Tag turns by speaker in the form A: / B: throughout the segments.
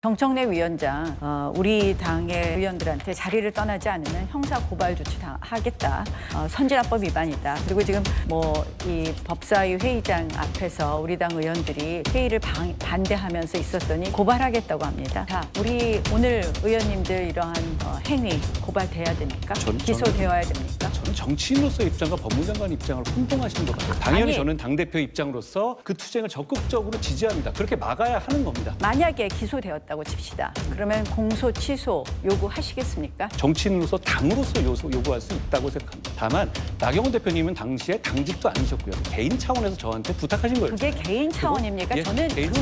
A: 정청래 위원장, 우리 당의 의원들한테 자리를 떠나지 않으면 형사 고발 조치 하겠다. 선진화법 위반이다. 그리고 지금 이 법사위 회의장 앞에서 우리 당 의원들이 회의를 반대하면서 있었더니 고발하겠다고 합니다. 자, 우리 오늘 의원님들 이러한 행위 고발돼야 됩니까? 기소되어야 됩니까?
B: 저는 정치인으로서의 입장과 법무장관 입장을 혼동하시는 것 같아요. 당연히 저는 당대표 입장으로서 그 투쟁을 적극적으로 지지합니다. 그렇게 막아야 하는 겁니다.
A: 만약에 기소되었다고 칩시다. 그러면 공소 취소 요구하시겠습니까?
B: 정치인으로서 당으로서 요구할 수 있다고 생각합니다. 다만 나경원 대표님은 당시에 당직도 아니셨고요. 개인 차원에서 저한테 부탁하신 거예요.
A: 그게 개인 차원입니까?
B: 예,
A: 저는
B: 개인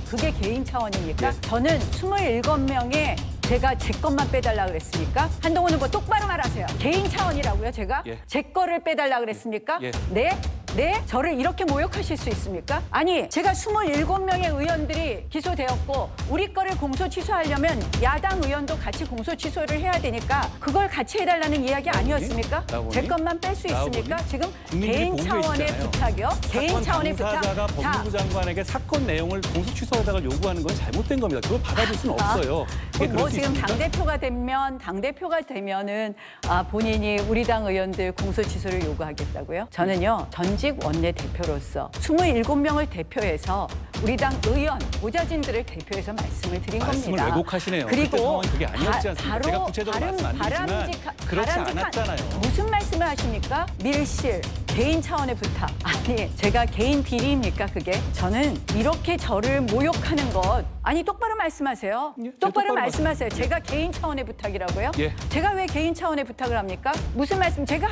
A: 그게 개인 차원입니까?
B: 예.
A: 저는 27명의 제가 제 것만 빼달라 그랬습니까? 한동훈 후보 똑바로 말하세요. 개인 차원이라고요, 제가?
B: 예.
A: 제 거를 빼달라 그랬습니까?
B: 예.
A: 네? 네? 저를 이렇게 모욕하실 수 있습니까? 아니, 제가 27명의 의원들이 기소되었고 우리 거를 공소 취소하려면 야당 의원도 같이 공소 취소를 해야 되니까 그걸 같이 해달라는 이야기 아니었습니까? 제 것만 뺄 수 있습니까? 지금 개인 차원의 부탁이요? 개인 차원의 부탁.
B: 당사자가 법무부 장관에게 사건 내용을 공소 취소하다가 요구하는 건 잘못된 겁니다. 그걸 받아줄 수는 없어요.
A: 지금 당대표가 되면은 본인이 우리 당 의원들 공소 취소를 요구하겠다고요? 저는요, 전직 원내대표로서 27명을 대표해서 우리 당 의원, 보좌진들을 대표해서 말씀을 드린
B: 말씀을
A: 겁니다.
B: 왜곡하시니까
A: 그리고
B: 상황이 그게 아니었지 않습니까? 제가 구체적으로 말씀 안 드리지만 그렇지 않았잖아요.
A: 무슨 말씀을 하십니까? 밀실, 개인 차원의 부탁. 아니, 제가 개인 비리입니까, 그게? 저는 이렇게 저를 모욕하는 것, 아니, 똑바로 말씀하세요.
B: 예,
A: 똑바로 말씀하세요. 제가 개인 차원의 부탁이라고요?
B: 예.
A: 제가 왜 개인 차원의 부탁을 합니까? 무슨 말씀? 제가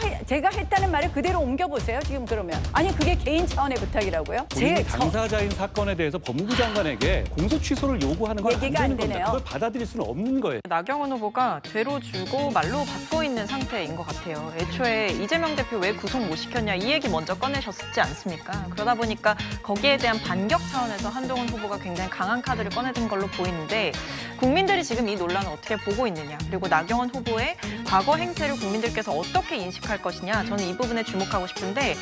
A: 했다는 말을 그대로 옮겨보세요, 지금 그러면. 아니, 그게 개인 차원의 부탁이라고요?
B: 본인이 당사자인 사건에 대해서 법무부 장관에게 공소 취소를 요구하는 건 안
A: 얘기가 안
B: 되는 겁니다.
A: 되네요.
B: 그걸 받아들일 수는 없는 거예요.
C: 나경원 후보가 죄로 주고 말로 받고 있는 상태인 것 같아요. 애초에 이재명 대표 왜 구속 못 시켰냐 이 얘기 먼저 꺼내셨지 않습니까? 그러다 보니까 거기에 대한 반격 차원에서 한동훈 후보가 굉장히 강한 카드를 꺼내든 걸로 보이는데 국민들이 지금 이 논란을 어떻게 보고 있느냐 그리고 나경원 후보의 과거 행태를 국민들께서 어떻게 인식할 것이냐 저는 이 부분에 주목하고 싶은데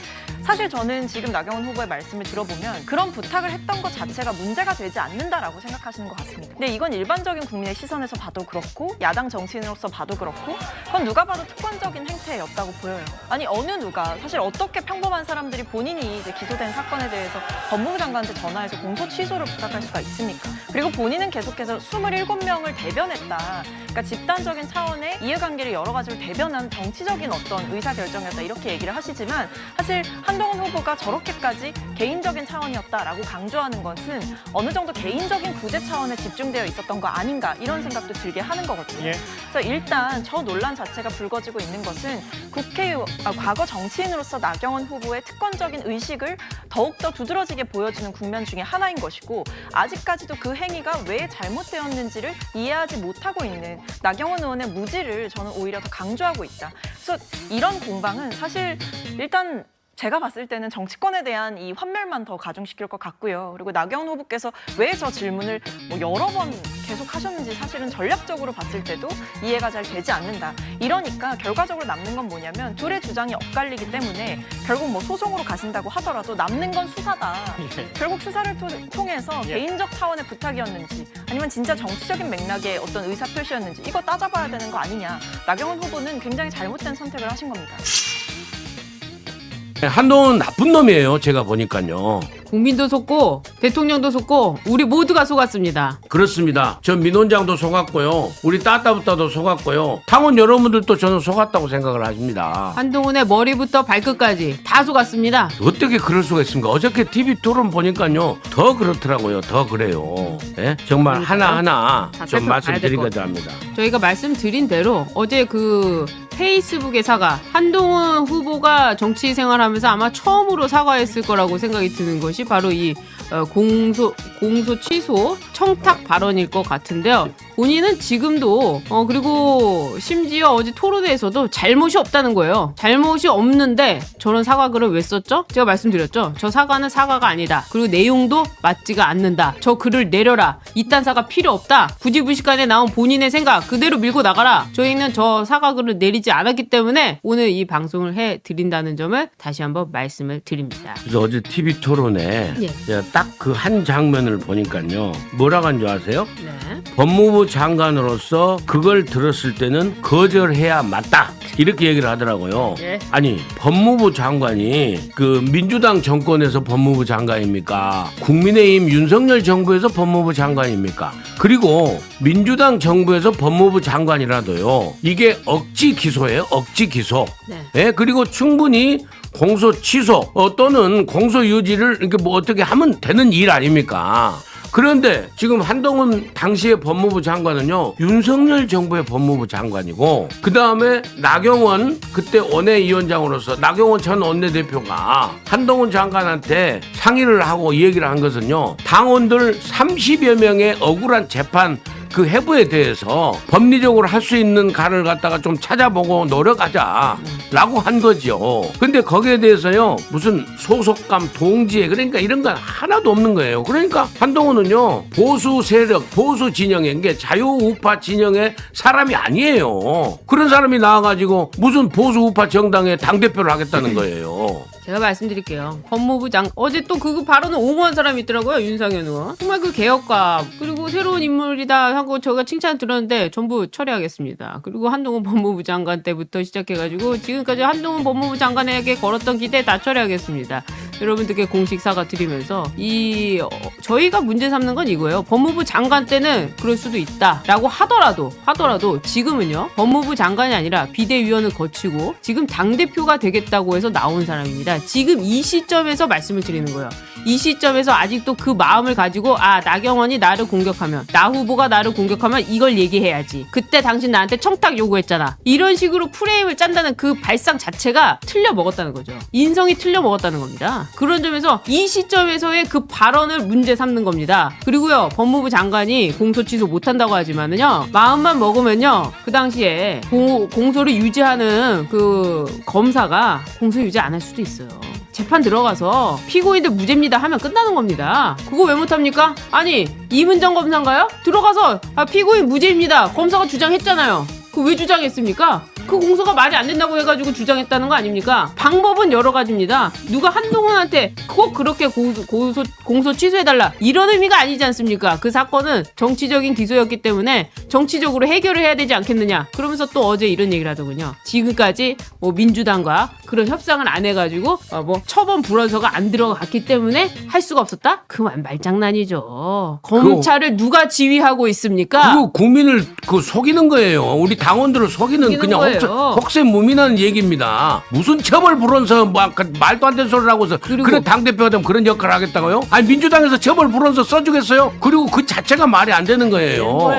C: 사실 저는 지금 나경원 후보의 말씀을 들어보면 그런 부탁을 했던 것 자체가 문제가 되지 않는다라고 생각하시는 것 같습니다. 근데 이건 일반적인 국민의 시선에서 봐도 그렇고 야당 정치인으로서 봐도 그렇고 그건 누가 봐도 특권적인 행태였다고 보여요. 아니 어느 누가 사실 어떻게 평범한 사람들이 본인이 이제 기소된 사건에 대해서 법무부 장관한테 전화해서 공소 취소를 부탁할 수가 있습니까? 그리고 본인은 계속해서 27명을 대변했다. 그러니까 집단적인 차원의 이해관계를 여러 가지로 대변한 정치적인 어떤 의사결정이었다 이렇게 얘기를 하시지만 사실 한동훈 후보가 저렇게까지 개인적인 차원이었다라고 강조하는 것은 어느 정도 개인적인 구제 차원에 집중되어 있었던 거 아닌가 이런 생각도 들게 하는 거거든요.
B: 예.
C: 그래서 일단 저 논란 자체가 불거지고 있는 것은 과거 정치인으로서 나경원 후보의 특권적인 의식을 더욱더 두드러지게 보여주는 국면 중에 하나인 것이고 아직까지도 그 행위가 왜 잘못되었는지를 이해하지 못하고 있는 나경원 의원의 무지를 저는 오히려 더 강조하고 있다. 그래서 이런 공방은 사실 일단 제가 봤을 때는 정치권에 대한 이 환멸만 더 가중시킬 것 같고요. 그리고 나경원 후보께서 왜 저 질문을 여러 번 계속 하셨는지 사실은 전략적으로 봤을 때도 이해가 잘 되지 않는다. 이러니까 결과적으로 남는 건 뭐냐면 둘의 주장이 엇갈리기 때문에 결국 소송으로 가신다고 하더라도 남는 건 수사다. 결국 수사를 통해서 개인적 차원의 부탁이었는지 아니면 진짜 정치적인 맥락의 어떤 의사표시였는지 이거 따져봐야 되는 거 아니냐. 나경원 후보는 굉장히 잘못된 선택을 하신 겁니다.
D: 한동훈은 나쁜 놈이에요. 제가 보니까요.
E: 국민도 속고 대통령도 속고 우리 모두가 속았습니다.
D: 그렇습니다. 전 민원장도 속았고요. 우리 따따부따도 속았고요. 당원 여러분들도 저는 속았다고 생각을 하십니다.
E: 한동훈의 머리부터 발끝까지 다 속았습니다.
D: 어떻게 그럴 수가 있습니까? 어저께 TV 토론 보니까요. 더 그렇더라고요. 더 그래요. 예? 정말 하나하나 좀 말씀드리고자 합니다.
E: 저희가 말씀드린 대로 어제 그 페이스북의 사과 한동훈 후보가 정치 생활하면서 아마 처음으로 사과했을 거라고 생각이 드는 것이 바로 이 공소 취소 청탁 발언일 것 같은데요. 본인은 지금도 그리고 심지어 어제 토론회에서도 잘못이 없다는 거예요. 잘못이 없는데 저런 사과글을 왜 썼죠? 제가 말씀드렸죠. 저 사과는 사과가 아니다. 그리고 내용도 맞지가 않는다. 저 글을 내려라. 이딴 사과 필요 없다. 부지부식간에 나온 본인의 생각 그대로 밀고 나가라. 저희는 저 사과글을 내리지 않았기 때문에 오늘 이 방송을 해드린다는 점을 다시 한번 말씀을 드립니다.
D: 그래서 어제 TV 토론에 딱 그 한 장면을 보니까요. 뭐라고 한 줄 아세요?
E: 네.
D: 법무부 장관으로서 그걸 들었을 때는 거절해야 맞다. 이렇게 얘기를 하더라고요.
E: 예.
D: 아니 법무부 장관이 그 민주당 정권에서 법무부 장관입니까? 국민의힘 윤석열 정부에서 법무부 장관입니까? 그리고 민주당 정부에서 법무부 장관이라도요. 이게 억지 기소예요. 억지 기소.
E: 네.
D: 예, 그리고 충분히 공소 취소 또는 공소 유지를 이렇게 뭐 어떻게 하면 되는 일 아닙니까? 그런데 지금 한동훈 당시의 법무부 장관은요 윤석열 정부의 법무부 장관이고 그 다음에 나경원 그때 원내위원장으로서 나경원 전 원내대표가 한동훈 장관한테 상의를 하고 얘기를 한 것은요 당원들 30여 명의 억울한 재판 그 해부에 대해서 법리적으로 할 수 있는 간을 갖다가 좀 찾아보고 노력하자라고 한 거죠. 근데 거기에 대해서요 무슨 소속감 동지에 그러니까 이런 건 하나도 없는 거예요. 그러니까 한동훈은요 보수 세력 보수 진영의 게 자유우파 진영의 사람이 아니에요. 그런 사람이 나와가지고 무슨 보수우파 정당의 당대표를 하겠다는 거예요.
E: 제가 말씀드릴게요. 법무부 어제 또 그 발언을 옹호한 사람이 있더라고요. 윤상현 의원. 정말 그 개혁가 그리고 새로운 인물이다 하고 제가 칭찬 들었는데 전부 처리하겠습니다. 그리고 한동훈 법무부 장관 때부터 시작해가지고 지금까지 한동훈 법무부 장관에게 걸었던 기대 다 처리하겠습니다. 여러분들께 공식 사과 드리면서 저희가 문제 삼는 건 이거예요. 법무부 장관 때는 그럴 수도 있다라고 하더라도 지금은요 법무부 장관이 아니라 비대위원을 거치고 지금 당대표가 되겠다고 해서 나온 사람입니다. 지금 이 시점에서 말씀을 드리는 거예요. 이 시점에서 아직도 그 마음을 가지고 나경원이 나를 공격하면 나 후보가 나를 공격하면 이걸 얘기해야지. 그때 당신 나한테 청탁 요구했잖아. 이런 식으로 프레임을 짠다는 그 발상 자체가 틀려 먹었다는 거죠. 인성이 틀려 먹었다는 겁니다. 그런 점에서 이 시점에서의 그 발언을 문제 삼는 겁니다. 그리고요 법무부 장관이 공소 취소 못한다고 하지만은요 마음만 먹으면요 그 당시에 공소를 유지하는 그 검사가 공소 유지 안 할 수도 있어요. 재판 들어가서 피고인들 무죄입니다 하면 끝나는 겁니다. 그거 왜 못합니까? 아니 이문정 검사인가요? 들어가서 피고인 무죄입니다. 검사가 주장했잖아요. 그 왜 주장했습니까? 그 공소가 말이 안 된다고 해가지고 주장했다는 거 아닙니까? 방법은 여러 가지입니다. 누가 한동훈한테 꼭 그렇게 공소 취소해달라 이런 의미가 아니지 않습니까? 그 사건은 정치적인 기소였기 때문에 정치적으로 해결을 해야 되지 않겠느냐. 그러면서 또 어제 이런 얘기를 하더군요. 지금까지 민주당과 그런 협상을 안 해가지고 처분 불원서가 안 들어갔기 때문에 할 수가 없었다? 그만 말장난이죠. 검찰을 누가 지휘하고 있습니까?
D: 그거 국민을 속이는 거예요. 우리 당원들을 속이는 그냥 혹세무민한 얘기입니다. 무슨 처벌 불원서 말도 안 되는 소리를 하고서 그래 당대표가 되면 그런 역할을 하겠다고요? 아니 민주당에서 처벌 불원서 써주겠어요? 그리고 그 자체가 말이 안 되는 거예요.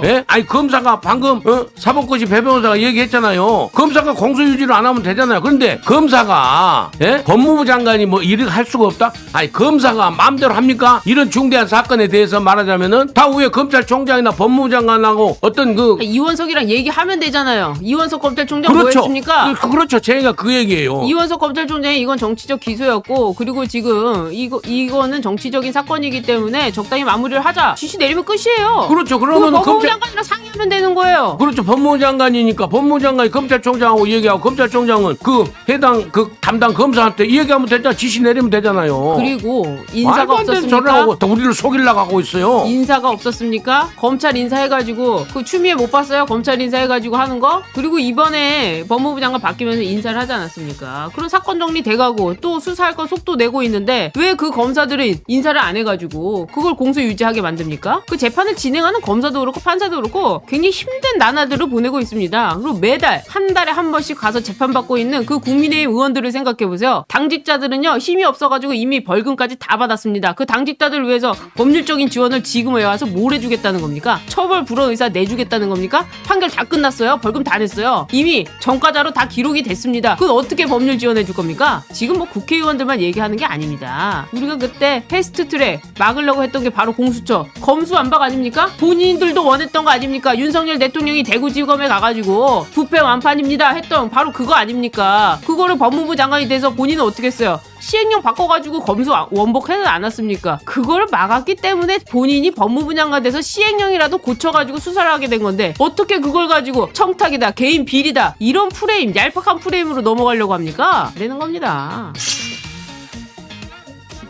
D: 예? 아니 검사가 방금 사법고시 배 변호사가 얘기했잖아요. 검사가 공소유지를 안 하면 되잖아요. 그런데 검사가 법무부 장관이 이렇게 할 수가 없다? 아니 검사가 마음대로 합니까? 이런 중대한 사건에 대해서 말하자면은 다 위에 검찰총장이나 법무부 장관하고 어떤
E: 이원석이랑 얘기하면 되잖아요. 이원석 검찰총장
D: 그렇죠.
E: 뭐 했습니까?
D: 그렇죠. 제가 그 얘기예요.
E: 이원석 검찰총장이 이건 정치적 기소였고 그리고 지금 이거는 정치적인 사건이기 때문에 적당히 마무리를 하자. 지시 내리면 끝이에요.
D: 그렇죠. 그러면
E: 법무부 장관이랑 상의하면 되는 거예요.
D: 그렇죠. 법무부 장관이니까 법무부 장관이 검찰총장하고 얘기하고 검찰총장은 그 해당 담당 검사한테 얘기하면 되잖아. 지시 내리면 되잖아요.
E: 그리고 인사가 없었습니까?
D: 하고 우리를 속이려고 하고 있어요.
E: 인사가 없었습니까? 검찰 인사해가지고 그 추미애 못 봤어요? 검찰 인사해가지고 하는 거? 그리고 이번에 법무부 장관 바뀌면서 인사를 하지 않았습니까? 그런 사건 정리돼가고 또 수사할 건 속도 내고 있는데 왜 그 검사들은 인사를 안 해가지고 그걸 공소 유지하게 만듭니까? 그 재판을 진행하는 검사도 그렇고 판사도 그렇고 굉장히 힘든 나날들을 보내고 있습니다. 그리고 매달 한 달에 한 번씩 가서 재판받고 있는 그 국민의힘 의원들을 생각해보세요. 당직자들은요 힘이 없어가지고 이미 벌금까지 다 받았습니다. 그 당직자들을 위해서 법률적인 지원을 지금 해와서 뭘 해주겠다는 겁니까? 처벌 불허 의사 내주겠다는 겁니까? 판결 다 끝났어요. 벌금 다 냈어요. 있어요. 이미 전과자로 다 기록이 됐습니다. 그건 어떻게 법률 지원해 줄 겁니까? 지금 뭐 국회의원들만 얘기하는 게 아닙니다. 우리가 그때 패스트트랙 막으려고 했던 게 바로 공수처 검수완박 아닙니까? 본인들도 원했던 거 아닙니까? 윤석열 대통령이 대구지검에 가가지고 부패 완판입니다 했던 바로 그거 아닙니까? 그거를 법무부 장관이 돼서 본인은 어떻게 했어요? 시행령 바꿔가지고 검수 원복해서 안 왔습니까? 그거를 막았기 때문에 본인이 법무부 장관 돼서 시행령이라도 고쳐가지고 수사를 하게 된 건데 어떻게 그걸 가지고 청탁이다, 개인 비리다 이런 프레임, 얄팍한 프레임으로 넘어가려고 합니까? 되는 겁니다.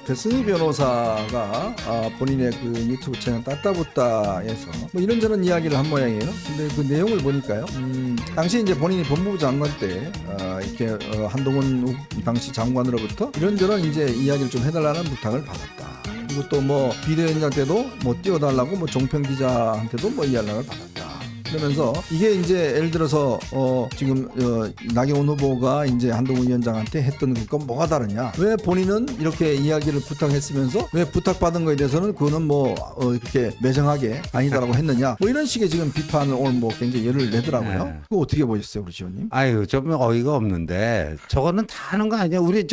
F: 배승희 변호사가 본인의 그 유튜브 채널 따따붙다에서 뭐 이런저런 이야기를 한 모양이에요. 근데 그 내용을 보니까요. 당시 이제 본인이 법무부 장관 때 이렇게 한동훈 당시 장관으로부터 이런저런 이제 이야기를 좀 해달라는 부탁을 받았다. 그리고 또 뭐 비대위원장 때도 뭐 띄워달라고 뭐 종편 기자한테도 뭐 이 연락을 받았다. 그러면서 이게 이제 예를 들어서 지금 나경원 후보가 이제 한동훈 위원장한테 했던 것과 뭐가 다르냐? 왜 본인은 이렇게 이야기를 부탁했으면서 왜 부탁받은 거에 대해서는 그거는 뭐 이렇게 매정하게 아니다라고 했느냐? 뭐 이런 식의 지금 비판을 오늘 뭐 굉장히 열을 내더라고요.
G: 네.
F: 그거 어떻게 보셨어요, 우리 지원님?
G: 아유, 좀 어이가 없는데 저거는 다 하는 거 아니야? 우리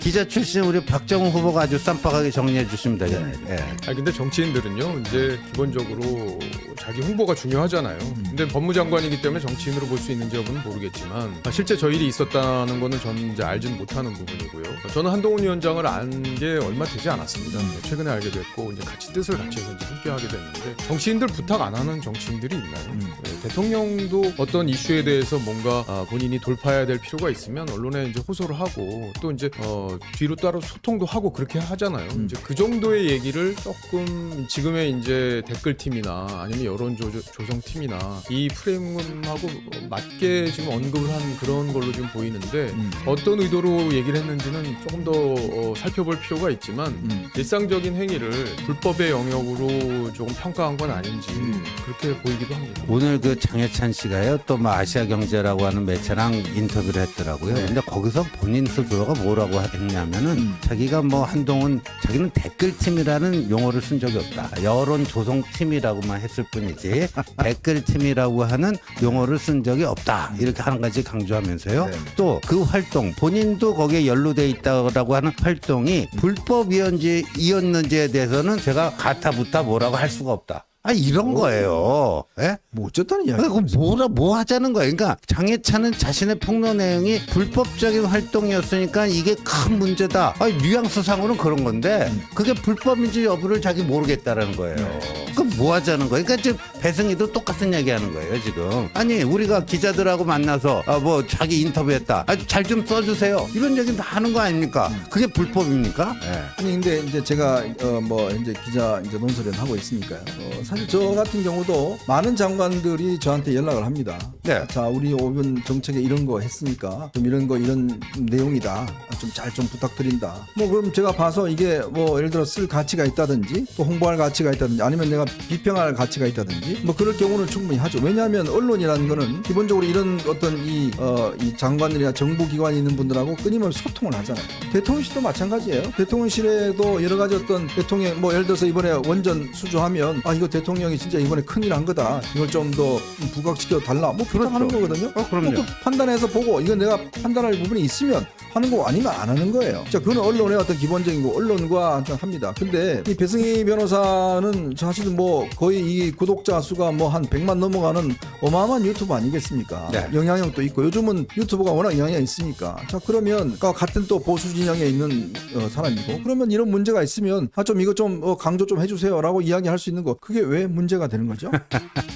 G: 기자 출신 우리 박정훈 후보가 아주 쌈박하게 정리해 주시면 되잖아요. 예.
H: 아 근데 정치인들은요 이제 기본적으로 자기 홍보가 중요하잖아요. 근데 법무장관이기 때문에 정치인으로 볼 수 있는지 여부는 모르겠지만 실제 저 일이 있었다는 거는 저는 이제 알지는 못하는 부분이고요. 저는 한동훈 위원장을 안 게 얼마 되지 않았습니다. 최근에 알게 됐고 이제 같이 뜻을 같이 해서 이제 함께하게 됐는데 정치인들 부탁 안 하는 정치인들이 있나요? 네, 대통령도 어떤 이슈에 대해서 뭔가 본인이 돌파해야 될 필요가 있으면 언론에 이제 호소를 하고 또 이제 뒤로 따로 소통도 하고 그렇게 하잖아요. 이제 그 정도의 얘기를 조금 지금의 이제 댓글팀이나 아니면 여론 조정팀이나 이 프레임하고 맞게 지금 언급을 한 그런 걸로 지금 보이는데 어떤 의도로 얘기를 했는지는 조금 더 살펴볼 필요가 있지만 일상적인 행위를 불법의 영역으로 조금 평가한 건 아닌지 그렇게 보이기도 합니다.
G: 오늘 그 장혜찬 씨가요 또 뭐 아시아경제라고 하는 매체랑 인터뷰를 했더라고요.
F: 네.
G: 근데 거기서 본인 스스로가 뭐라고 했냐면은 자기가 뭐 한동훈 자기는 댓글팀이라는 용어를 쓴 적이 없다. 여론 조성팀이라고만 했을 뿐이지 댓글팀이라고 하는 용어를 쓴 적이 없다. 이렇게 한 가지 강조하면서요.
F: 네.
G: 또 그 활동 본인도 거기에 연루돼 있다고 하는 활동이 불법이었는지에 대해서는 제가 가타부타 뭐라고 할 수가 없다. 이런 거예요. 예?
F: 뭐 어쨌다는 이야기.
G: 그럼 뭐 하자는 거예요. 그러니까 장혜찬은 자신의 폭로 내용이 불법적인 활동이었으니까 이게 큰 문제다. 뉘앙스상으로는 그런 건데 그게 불법인지 여부를 자기 모르겠다라는 거예요. 그럼 뭐 하자는 거예요. 그러니까 지금 배승희도 똑같은 얘기하는 거예요. 지금. 아니 우리가 기자들하고 만나서 뭐 자기 인터뷰했다. 잘 좀 써주세요. 이런 얘기는 다 하는 거 아닙니까? 그게 불법입니까? 예.
F: 아니 근데 이제 제가 뭐 이제 기자 이제 논설을 하고 있으니까요. 사실 저 같은 경우도 많은 장관들이 저한테 연락을 합니다.
G: 네.
F: 자, 우리 오변 정책에 이런 거 했으니까 좀 이런 내용이다. 좀 잘 좀 부탁드린다. 뭐 그럼 제가 봐서 이게 뭐 예를 들어 쓸 가치가 있다든지 또 홍보할 가치가 있다든지 아니면 내가 비평할 가치가 있다든지 뭐 그럴 경우는 충분히 하죠. 왜냐하면 언론이라는 거는 기본적으로 이런 어떤 이 장관들이나 정부기관이 있는 분들하고 끊임없이 소통을 하잖아요. 대통령실도 마찬가지예요. 대통령실에도 여러 가지 어떤 대통령 뭐 예를 들어서 이번에 원전 수주하면 이거 대통령이 진짜 이번에 큰일 한 거다. 이걸 좀 더 부각시켜 달라. 뭐 부탁하는 거거든요.
G: 그럼요.
F: 그 판단해서 보고 이건 내가 판단할 부분이 있으면 하는 거고 아니면 안 하는 거예요. 자, 그건 언론의 어떤 기본적인 거 언론과 합니다. 근데 이 배승희 변호사는 사실 뭐 거의 이 구독자 수가 뭐 한 100만 넘어가는 어마어마한 유튜브 아니겠습니까?
G: 네.
F: 영향력도 있고 요즘은 유튜브가 워낙 영향이 있으니까. 자, 그러면 같은 또 보수 진영에 있는 사람이고 그러면 이런 문제가 있으면 좀 이거 좀 강조 좀 해주세요라고 이야기할 수 있는 거 그게 왜 문제가 되는 거죠?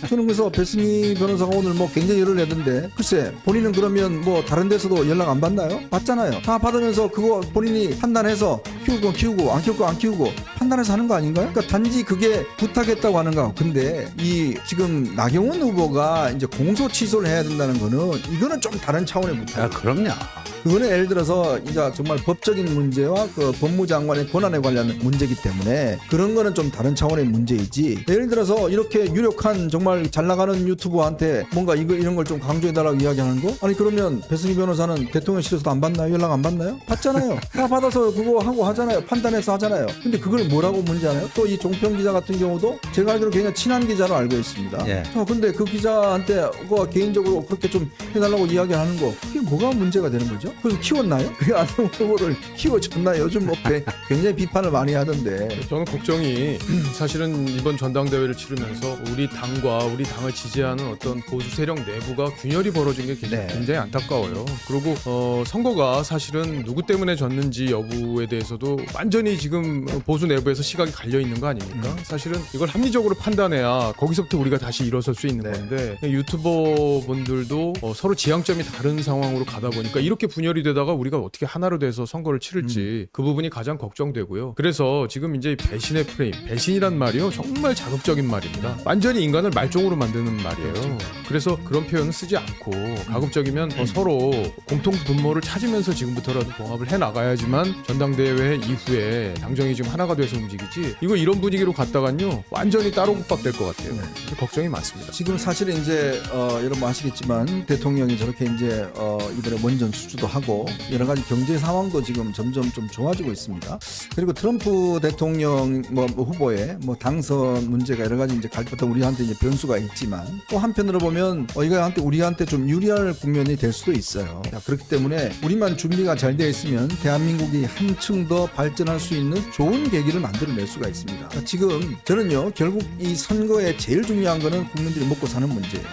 F: 저는 그래서 배승희 변호사가 오늘 뭐 굉장히 열을 내던데 글쎄 본인은 그러면 뭐 다른 데서도 연락 안 받나요? 받잖아요. 다 받으면서 그거 본인이 판단해서 키울 건 키우고 안 키울 건 안 키우고 판단해서 하는 거 아닌가요? 그러니까 단지 그게 부탁했다고 하는 거. 근데 이 지금 나경원 후보가 이제 공소 취소를 해야 된다는 거는 이거는 좀 다른 차원의 부탁.
G: 그럼요.
F: 그거는 예를 들어서 이제 정말 법적인 문제와 그 법무장관의 권한에 관련 문제이기 때문에 그런 거는 좀 다른 차원의 문제이지. 예를 들어서 이렇게 유력한 정말 잘 나가는 유튜버한테 뭔가 이런 걸 좀 강조해달라고 이야기하는 거? 아니 그러면 배승희 변호사는 대통령실에서도 안 받나요? 연락 안 받나요? 받잖아요. 다 받아서 그거 하고 하잖아요. 판단해서 하잖아요. 근데 그걸 뭐라고 문제 아나요? 또 이 종편 기자 같은 경우도 제가 알기로 굉장히 친한 기자로 알고 있습니다.
G: 예.
F: 근데 그 기자한테 개인적으로 그렇게 좀 해달라고 이야기하는 거 그게 뭐가 문제가 되는 거죠? 그래서 키웠나요? 그 안성훈 후보를 키워줬나요? 요즘 뭐 굉장히 비판을 많이 하던데.
H: 저는 걱정이 사실은 이번 전당대회를 치르면서 우리 당과 우리 당을 지지하는 어떤 보수 세력 내부가 균열이 벌어진 게
G: 네.
H: 굉장히 안타까워요. 그리고 선거가 사실은 누구 때문에 졌는지 여부에 대해서도 완전히 지금 보수 내부에서 시각이 갈려 있는 거 아닙니까? 사실은 이걸 합리적으로 판단해야 거기서부터 우리가 다시 일어설 수 있는 건데 유튜버 분들도 서로 지향점이 다른 상황으로 가다 보니까 이렇게 분열이 되다가 우리가 어떻게 하나로 돼서 선거를 치를지 그 부분이 가장 걱정되고요. 그래서 지금 이제 배신의 프레임, 배신이란 말이요 정말 자극적인 말입니다. 완전히 인간을 말종으로 만드는 말이에요. 그래서 그런 표현은 쓰지 않고 가급적이면 서로 공통 분모를 찾으면서 지금부터라도 봉합을 해 나가야지만 전당대회 이후에 당정이 지금 하나가 돼서 움직이지. 이거 이런 분위기로 갔다간요 완전히 따로 국밥될 것 같아요. 걱정이 많습니다.
F: 지금 사실은 이제 여러분 아시겠지만 대통령이 저렇게 이제 이번에 원전 수주도 하고 여러 가지 경제 상황도 지금 점점 좀 좋아지고 있습니다. 그리고 트럼프 대통령 뭐 후보의 뭐 당선 문제가 여러 가지 이제 갈부터 우리한테 이제 변수가 있지만 또 한편으로 보면 이거 우리한테 좀 유리할 국면이 될 수도 있어요. 자, 그렇기 때문에 우리만 준비가 잘 되어 있으면 대한민국이 한층 더 발전할 수 있는 좋은 계기를 만들어낼 수가 있습니다. 지금 저는요 결국 이 선거에 제일 중요한 거는 국민들이 먹고 사는 문제예요.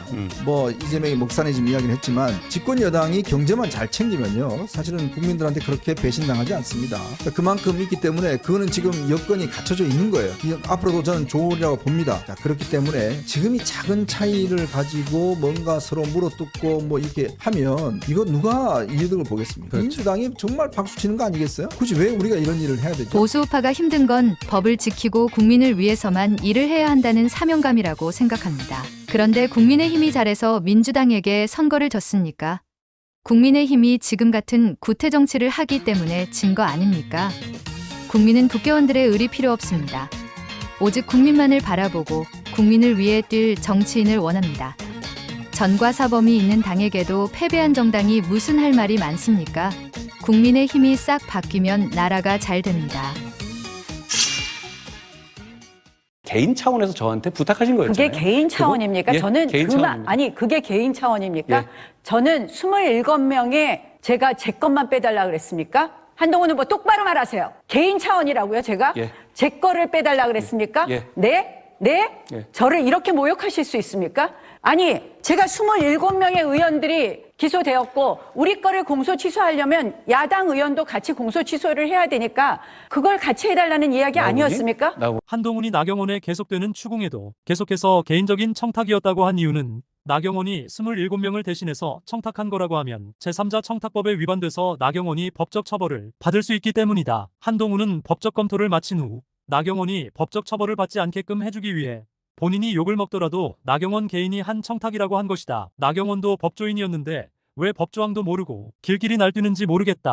F: 뭐 이재명이 목사님 지금 이야기를 했지만 집권 여당이 경제만 잘 챙기면요 사실은 국민들한테 그렇게 배신당하지 않습니다. 그러니까 그만큼 있기 때문에 그거는 지금 여건이 갖춰져 있는 거예요. 앞으로도 저는 좋으리라고 봅니다. 자, 그렇기 때문에 지금 이 작은 차이를 가지고 뭔가 서로 물어뜯고 뭐 이렇게 하면 이거 누가 이득을 보겠습니까? 민주당이 정말 박수 치는 거 아니겠어요? 굳이 왜 우리가 이런 일을 해야 되죠?
I: 보수우파가 힘든 건 법을 지키고 국민을 위해서만 일을 해야 한다는 사명감이라고 생각합니다. 그런데 국민의힘이 잘해서 민주당에게 선거를 졌습니까? 국민의힘이 지금 같은 구태 정치를 하기 때문에 진 거 아닙니까? 국민은 국회의원들의 의리 필요 없습니다. 오직 국민만을 바라보고 국민을 위해 뛸 정치인을 원합니다. 전과 사범이 있는 당에게도 패배한 정당이 무슨 할 말이 많습니까? 국민의 힘이 싹 바뀌면 나라가 잘 됩니다.
B: 개인 차원에서 저한테 부탁하신 거였잖아요.
A: 그게 개인 차원입니까?
B: 예,
A: 저는
B: 개인 차원입니다.
A: 그게 개인 차원입니까?
B: 예.
A: 저는 27명에 제가 제 것만 빼달라 그랬습니까? 한동훈 후보 똑바로 말하세요. 개인 차원이라고요, 제가?
B: 예.
A: 제 거를 빼달라 그랬습니까?
B: 예.
A: 네? 네?
B: 예.
A: 저를 이렇게 모욕하실 수 있습니까? 아니, 제가 27명의 의원들이 기소되었고 우리 거를 공소 취소하려면 야당 의원도 같이 공소 취소를 해야 되니까 그걸 같이 해달라는 이야기 아니었습니까?
J: 한동훈이 나경원에 계속되는 추궁에도 계속해서 개인적인 청탁이었다고 한 이유는 나경원이 27명을 대신해서 청탁한 거라고 하면 제3자 청탁법에 위반돼서 나경원이 법적 처벌을 받을 수 있기 때문이다. 한동훈은 법적 검토를 마친 후 나경원이 법적 처벌을 받지 않게끔 해주기 위해 본인이 욕을 먹더라도 나경원 개인이 한 청탁이라고 한 것이다. 나경원도 법조인이었는데 왜 법조항도 모르고 길길이 날뛰는지 모르겠다.